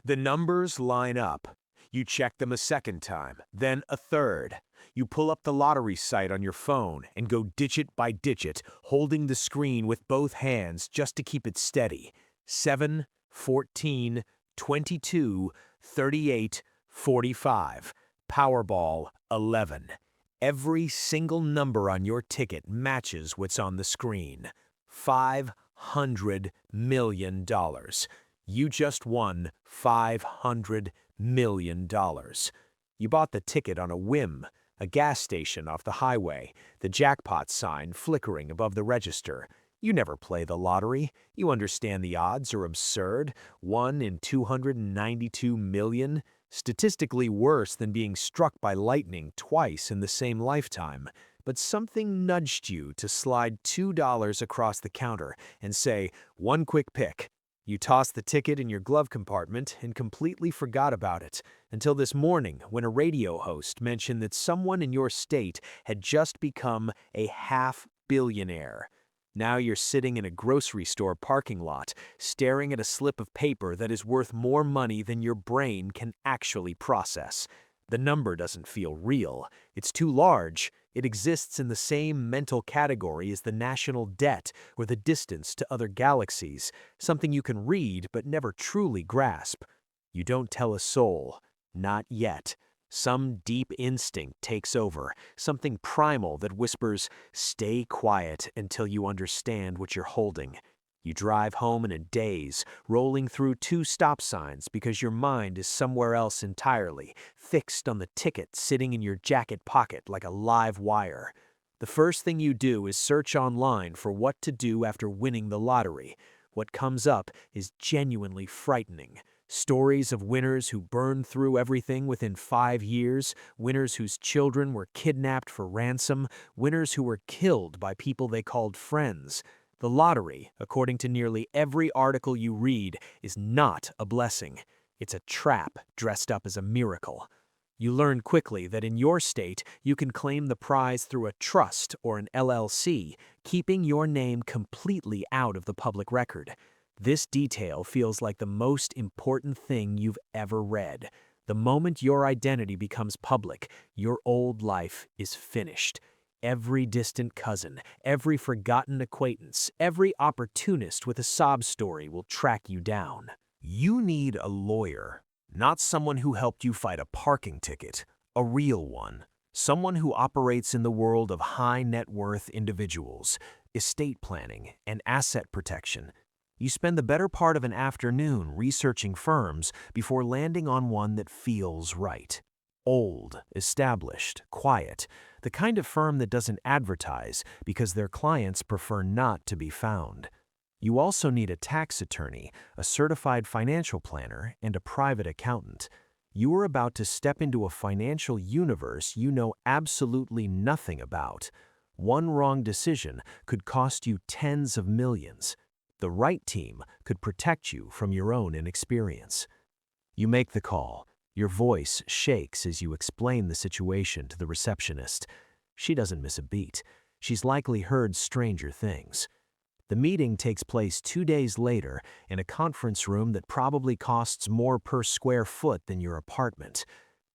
The numbers line up. You check them a second time, then a third. You pull up the lottery site on your phone and go digit by digit, holding the screen with both hands just to keep it steady. 7, 14, 22, 38, 45. Powerball 11. Every single number on your ticket matches what's on the screen. $500 million. You just won $500 million. You bought the ticket on a whim, a gas station off the highway, the jackpot sign flickering above the register. You never play the lottery. You understand the odds are absurd. 1 in 292 million. Statistically worse than being struck by lightning twice in the same lifetime. But something nudged you to slide $2 across the counter and say, one quick pick. You tossed the ticket in your glove compartment and completely forgot about it until this morning when a radio host mentioned that someone in your state had just become a half-billionaire. Now you're sitting in a grocery store parking lot, staring at a slip of paper that is worth more money than your brain can actually process. The number doesn't feel real. It's too large. It exists in the same mental category as the national debt or the distance to other galaxies, something you can read but never truly grasp. You don't tell a soul. Not yet. Some deep instinct takes over, something primal that whispers, stay quiet until you understand what you're holding. You drive home in a daze, rolling through 2 stop signs because your mind is somewhere else entirely, fixed on the ticket sitting in your jacket pocket like a live wire. The first thing you do is search online for what to do after winning the lottery. What comes up is genuinely frightening. Stories of winners who burned through everything within 5 years, winners whose children were kidnapped for ransom, winners who were killed by people they called friends. The lottery, according to nearly every article you read, is not a blessing. It's a trap dressed up as a miracle. You learn quickly that in your state, you can claim the prize through a trust or an LLC, keeping your name completely out of the public record. This detail feels like the most important thing you've ever read. The moment your identity becomes public, your old life is finished. Every distant cousin, every forgotten acquaintance, every opportunist with a sob story will track you down. You need a lawyer, not someone who helped you fight a parking ticket, a real one. Someone who operates in the world of high net worth individuals, estate planning, and asset protection. You spend the better part of an afternoon researching firms before landing on one that feels right. Old, established, quiet, the kind of firm that doesn't advertise because their clients prefer not to be found. You also need a tax attorney, a certified financial planner, and a private accountant. You are about to step into a financial universe you know absolutely nothing about. One wrong decision could cost you tens of millions. The right team could protect you from your own inexperience. You make the call. Your voice shakes as you explain the situation to the receptionist. She doesn't miss a beat. She's likely heard stranger things. The meeting takes place 2 days later in a conference room that probably costs more per square foot than your apartment.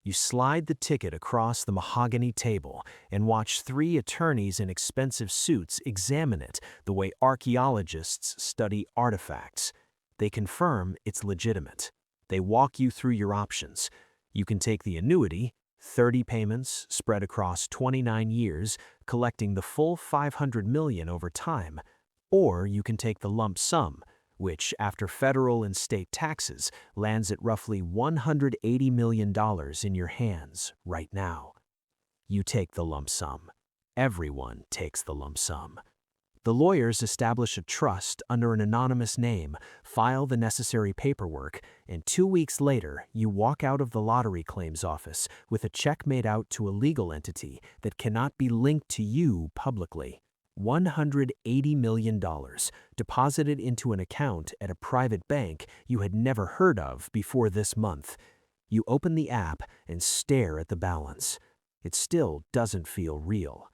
You slide the ticket across the mahogany table and watch 3 attorneys in expensive suits examine it the way archaeologists study artifacts. They confirm it's legitimate. They walk you through your options. You can take the annuity, 30 payments spread across 29 years, collecting the full $500 million over time, or you can take the lump sum, which, after federal and state taxes, lands at roughly $180 million in your hands right now. You take the lump sum. Everyone takes the lump sum. The lawyers establish a trust under an anonymous name, file the necessary paperwork, and 2 weeks later, you walk out of the lottery claims office with a check made out to a legal entity that cannot be linked to you publicly. $180 million deposited into an account at a private bank you had never heard of before this month. You open the app and stare at the balance. It still doesn't feel real.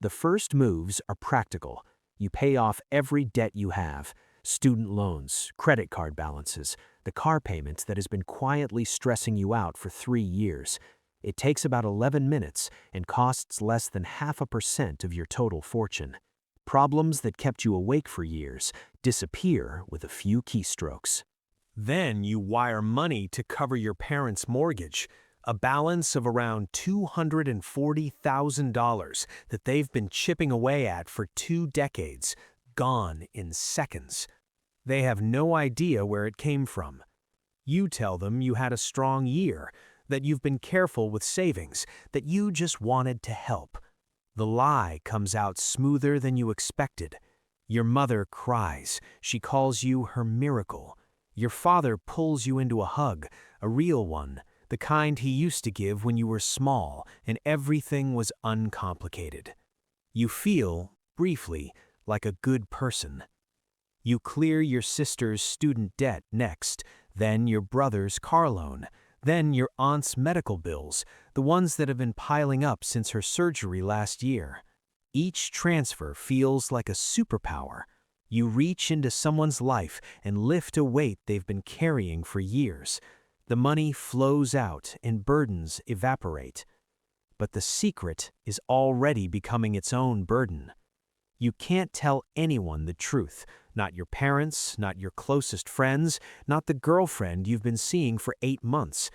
The first moves are practical. You pay off every debt you have, student loans, credit card balances, the car payment that has been quietly stressing you out for 3 years. It takes about 11 minutes and costs less than 0.5% of your total fortune. Problems that kept you awake for years disappear with a few keystrokes. Then you wire money to cover your parents' mortgage, a balance of around $240,000 that they've been chipping away at for 2 decades, gone in seconds. They have no idea where it came from. You tell them you had a strong year, that you've been careful with savings, that you just wanted to help. The lie comes out smoother than you expected. Your mother cries. She calls you her miracle. Your father pulls you into a hug, a real one, the kind he used to give when you were small and everything was uncomplicated. You feel, briefly, like a good person. You clear your sister's student debt next, then your brother's car loan, then your aunt's medical bills, the ones that have been piling up since her surgery last year. Each transfer feels like a superpower. You reach into someone's life and lift a weight they've been carrying for years. The money flows out and burdens evaporate. But the secret is already becoming its own burden. You can't tell anyone the truth, not your parents, not your closest friends, not the girlfriend you've been seeing for 8 months.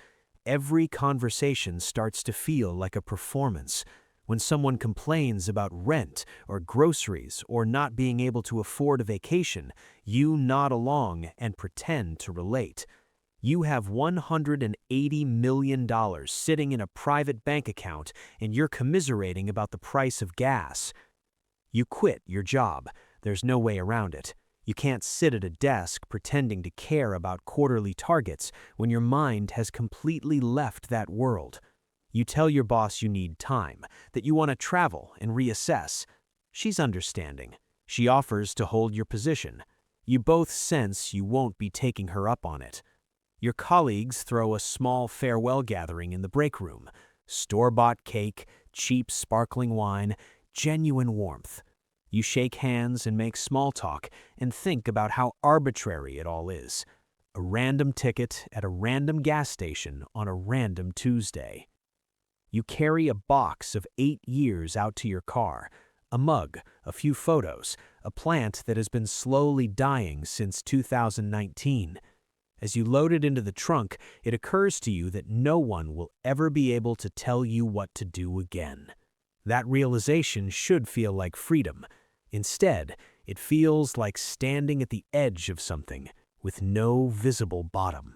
Every conversation starts to feel like a performance. When someone complains about rent or groceries or not being able to afford a vacation, you nod along and pretend to relate. You have $180 million sitting in a private bank account and you're commiserating about the price of gas. You quit your job. There's no way around it. You can't sit at a desk pretending to care about quarterly targets when your mind has completely left that world. You tell your boss you need time, that you want to travel and reassess. She's understanding. She offers to hold your position. You both sense you won't be taking her up on it. Your colleagues throw a small farewell gathering in the break room. Store-bought cake, cheap sparkling wine, genuine warmth. You shake hands and make small talk and think about how arbitrary it all is. A random ticket at a random gas station on a random Tuesday. You carry a box of 8 years out to your car, a mug, a few photos, a plant that has been slowly dying since 2019. As you load it into the trunk, it occurs to you that no one will ever be able to tell you what to do again. That realization should feel like freedom. Instead, it feels like standing at the edge of something with no visible bottom.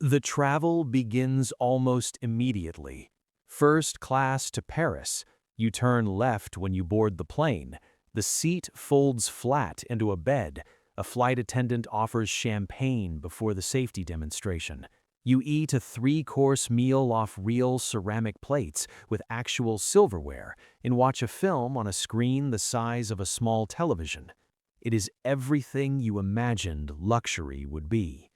The travel begins almost immediately. First class to Paris. You turn left when you board the plane. The seat folds flat into a bed. A flight attendant offers champagne before the safety demonstration. You eat a 3-course meal off real ceramic plates with actual silverware and watch a film on a screen the size of a small television. It is everything you imagined luxury would be.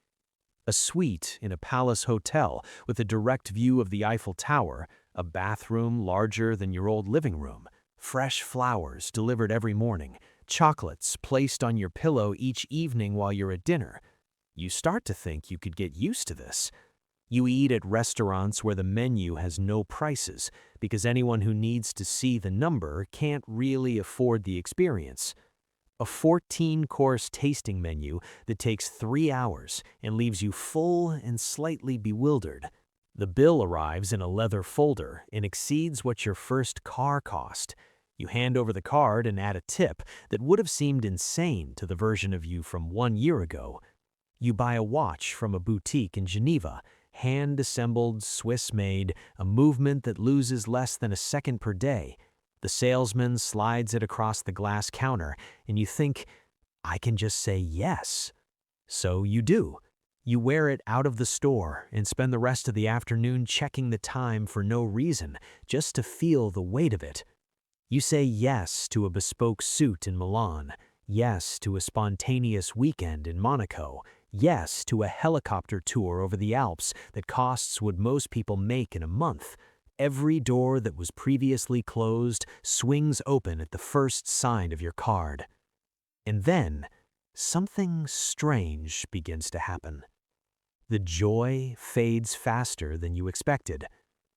A suite in a palace hotel with a direct view of the Eiffel Tower, a bathroom larger than your old living room, fresh flowers delivered every morning, chocolates placed on your pillow each evening while you're at dinner. You start to think you could get used to this. You eat at restaurants where the menu has no prices because anyone who needs to see the number can't really afford the experience. A 14-course tasting menu that takes 3 hours and leaves you full and slightly bewildered. The bill arrives in a leather folder and exceeds what your first car cost. You hand over the card and add a tip that would have seemed insane to the version of you from 1 year ago. You buy a watch from a boutique in Geneva, hand-assembled, Swiss-made, a movement that loses less than a second per day. The salesman slides it across the glass counter, and you think, I can just say yes. So you do. You wear it out of the store and spend the rest of the afternoon checking the time for no reason, just to feel the weight of it. You say yes to a bespoke suit in Milan, yes to a spontaneous weekend in Monaco, yes to a helicopter tour over the Alps that costs what most people make in a month. Every door that was previously closed swings open at the first sign of your card. And then, something strange begins to happen. The joy fades faster than you expected.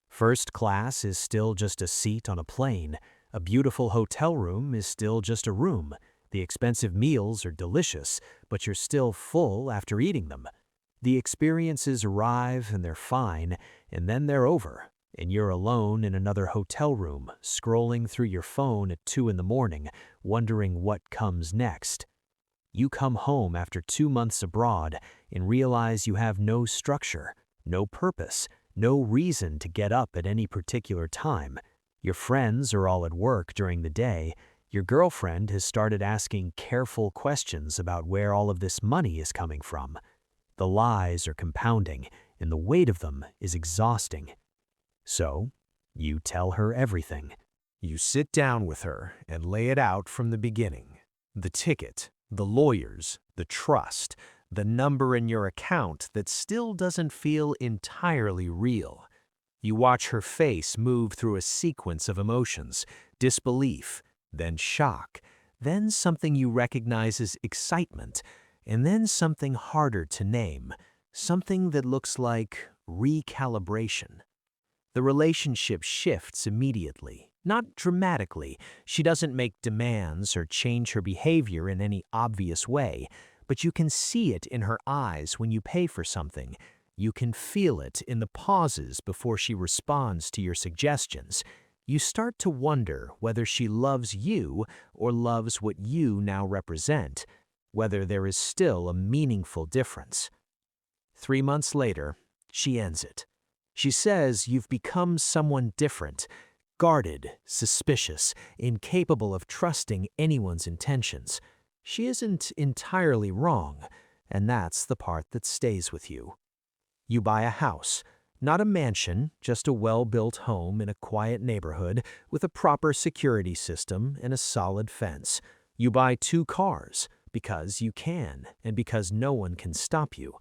First class is still just a seat on a plane. A beautiful hotel room is still just a room. The expensive meals are delicious, but you're still full after eating them. The experiences arrive and they're fine, and then they're over, and you're alone in another hotel room, scrolling through your phone at 2 in the morning, wondering what comes next. You come home after 2 months abroad and realize you have no structure, no purpose, no reason to get up at any particular time. Your friends are all at work during the day. Your girlfriend has started asking careful questions about where all of this money is coming from. The lies are compounding, and the weight of them is exhausting. So, you tell her everything. You sit down with her and lay it out from the beginning. The ticket, the lawyers, the trust, the number in your account that still doesn't feel entirely real. You watch her face move through a sequence of emotions, disbelief, then shock, then something you recognize as excitement, and then something harder to name, something that looks like recalibration. The relationship shifts immediately, not dramatically. She doesn't make demands or change her behavior in any obvious way, but you can see it in her eyes when you pay for something. You can feel it in the pauses before she responds to your suggestions. You start to wonder whether she loves you or loves what you now represent, whether there is still a meaningful difference. 3 months later, she ends it. She says you've become someone different, guarded, suspicious, incapable of trusting anyone's intentions. She isn't entirely wrong, and that's the part that stays with you. You buy a house, not a mansion, just a well-built home in a quiet neighborhood with a proper security system and a solid fence. You buy 2 cars, because you can and because no one can stop you.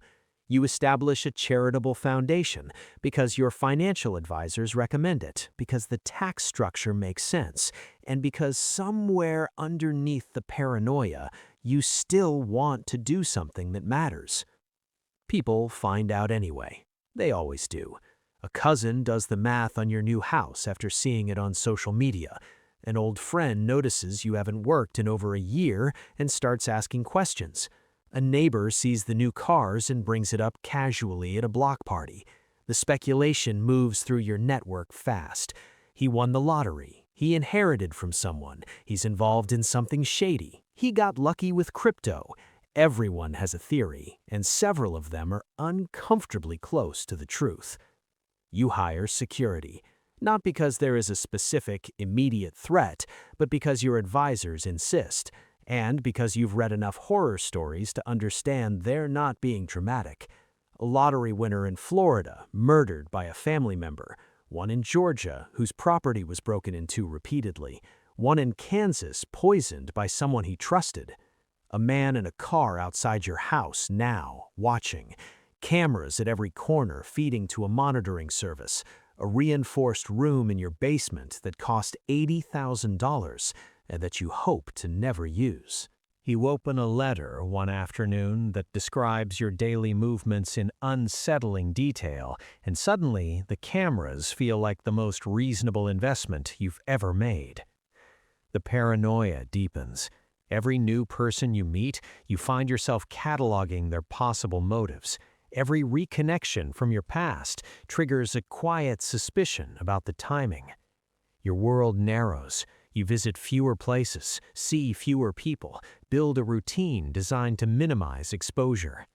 You establish a charitable foundation because your financial advisors recommend it, because the tax structure makes sense, and because somewhere underneath the paranoia, you still want to do something that matters. People find out anyway. They always do. A cousin does the math on your new house after seeing it on social media. An old friend notices you haven't worked in over a year and starts asking questions. A neighbor sees the new cars and brings it up casually at a block party. The speculation moves through your network fast. He won the lottery. He inherited from someone. He's involved in something shady. He got lucky with crypto. Everyone has a theory, and several of them are uncomfortably close to the truth. You hire security, not because there is a specific, immediate threat, but because your advisors insist, and because you've read enough horror stories to understand they're not being dramatic. A lottery winner in Florida murdered by a family member, one in Georgia whose property was broken into repeatedly, one in Kansas poisoned by someone he trusted. A man in a car outside your house now, watching. Cameras at every corner feeding to a monitoring service. A reinforced room in your basement that cost $80,000 and that you hope to never use. You open a letter one afternoon that describes your daily movements in unsettling detail, and suddenly the cameras feel like the most reasonable investment you've ever made. The paranoia deepens. Every new person you meet, you find yourself cataloging their possible motives. Every reconnection from your past triggers a quiet suspicion about the timing. Your world narrows. You visit fewer places, see fewer people, build a routine designed to minimize exposure.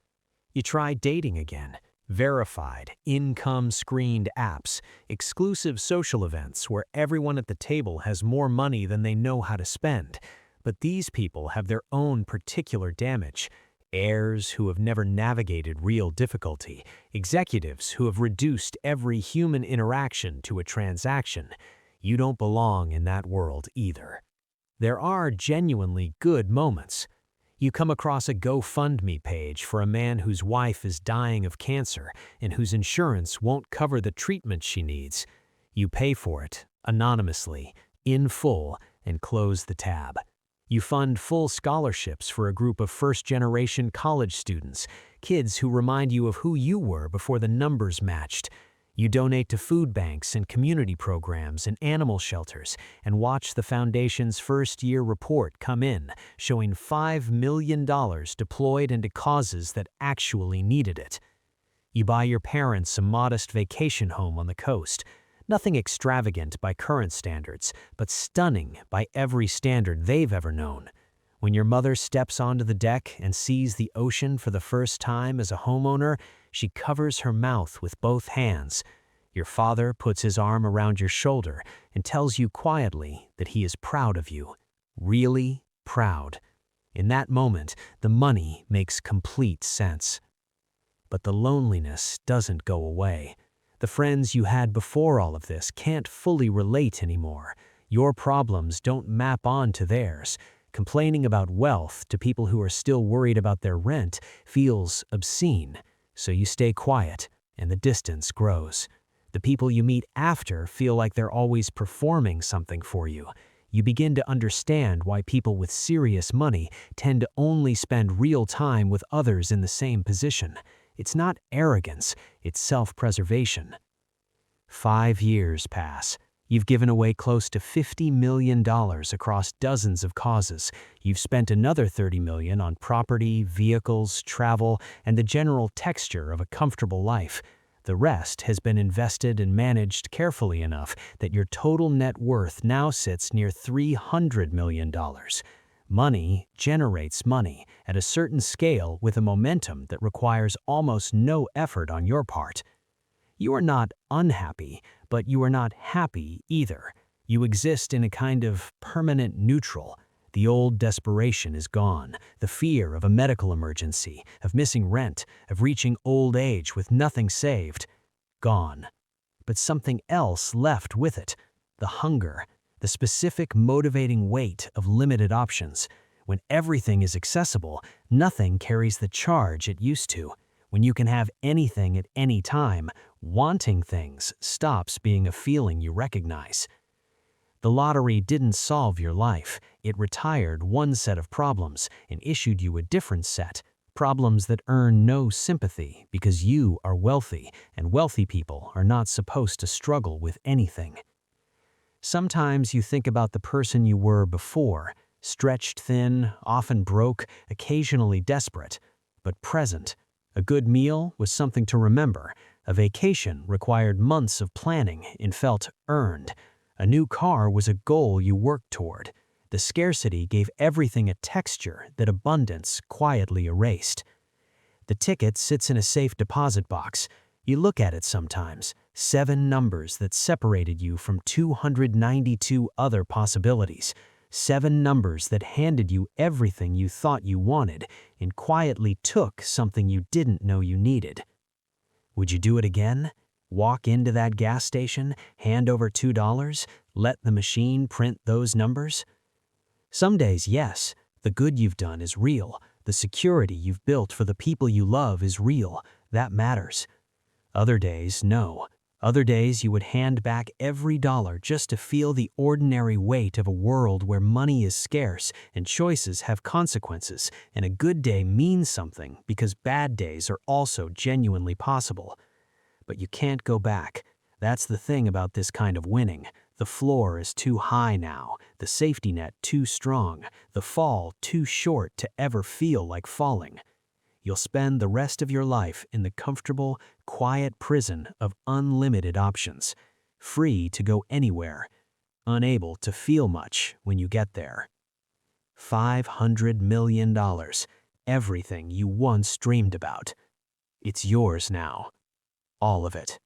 You try dating again. Verified, income-screened apps, exclusive social events where everyone at the table has more money than they know how to spend. But these people have their own particular damage. Heirs who have never navigated real difficulty, executives who have reduced every human interaction to a transaction. You don't belong in that world either. There are genuinely good moments. You come across a GoFundMe page for a man whose wife is dying of cancer and whose insurance won't cover the treatment she needs. You pay for it, anonymously, in full, and close the tab. You fund full scholarships for a group of first-generation college students, kids who remind you of who you were before the numbers matched. You donate to food banks and community programs and animal shelters and watch the foundation's first-year report come in, showing $5 million deployed into causes that actually needed it. You buy your parents a modest vacation home on the coast. Nothing extravagant by current standards, but stunning by every standard they've ever known. When your mother steps onto the deck and sees the ocean for the first time as a homeowner, she covers her mouth with both hands. Your father puts his arm around your shoulder and tells you quietly that he is proud of you. Really proud. In that moment, the money makes complete sense. But the loneliness doesn't go away. The friends you had before all of this can't fully relate anymore. Your problems don't map onto theirs. Complaining about wealth to people who are still worried about their rent feels obscene. So you stay quiet, and the distance grows. The people you meet after feel like they're always performing something for you. You begin to understand why people with serious money tend to only spend real time with others in the same position. It's not arrogance, it's self-preservation. 5 years pass. You've given away close to $50 million across dozens of causes. You've spent another $30 million on property, vehicles, travel, and the general texture of a comfortable life. The rest has been invested and managed carefully enough that your total net worth now sits near $300 million. Money generates money at a certain scale with a momentum that requires almost no effort on your part. You are not unhappy, but you are not happy either. You exist in a kind of permanent neutral. The old desperation is gone, the fear of a medical emergency, of missing rent, of reaching old age with nothing saved. Gone. But something else left with it, the hunger. The specific motivating weight of limited options. When everything is accessible, nothing carries the charge it used to. When you can have anything at any time, wanting things stops being a feeling you recognize. The lottery didn't solve your life. It retired one set of problems and issued you a different set. Problems that earn no sympathy because you are wealthy, and wealthy people are not supposed to struggle with anything. Sometimes you think about the person you were before, stretched thin, often broke, occasionally desperate, but present. A good meal was something to remember. A vacation required months of planning and felt earned. A new car was a goal you worked toward. The scarcity gave everything a texture that abundance quietly erased. The ticket sits in a safe deposit box. You look at it sometimes, 7 numbers that separated you from 292 other possibilities. 7 numbers that handed you everything you thought you wanted and quietly took something you didn't know you needed. Would you do it again? Walk into that gas station, hand over $2, let the machine print those numbers? Some days, yes, the good you've done is real. The security you've built for the people you love is real. That matters. Other days, no. Other days you would hand back every dollar just to feel the ordinary weight of a world where money is scarce and choices have consequences, and a good day means something because bad days are also genuinely possible. But you can't go back. That's the thing about this kind of winning. The floor is too high now, the safety net too strong, the fall too short to ever feel like falling. You'll spend the rest of your life in the comfortable, quiet prison of unlimited options, free to go anywhere, unable to feel much when you get there. $500 million, everything you once dreamed about. It's yours now, all of it.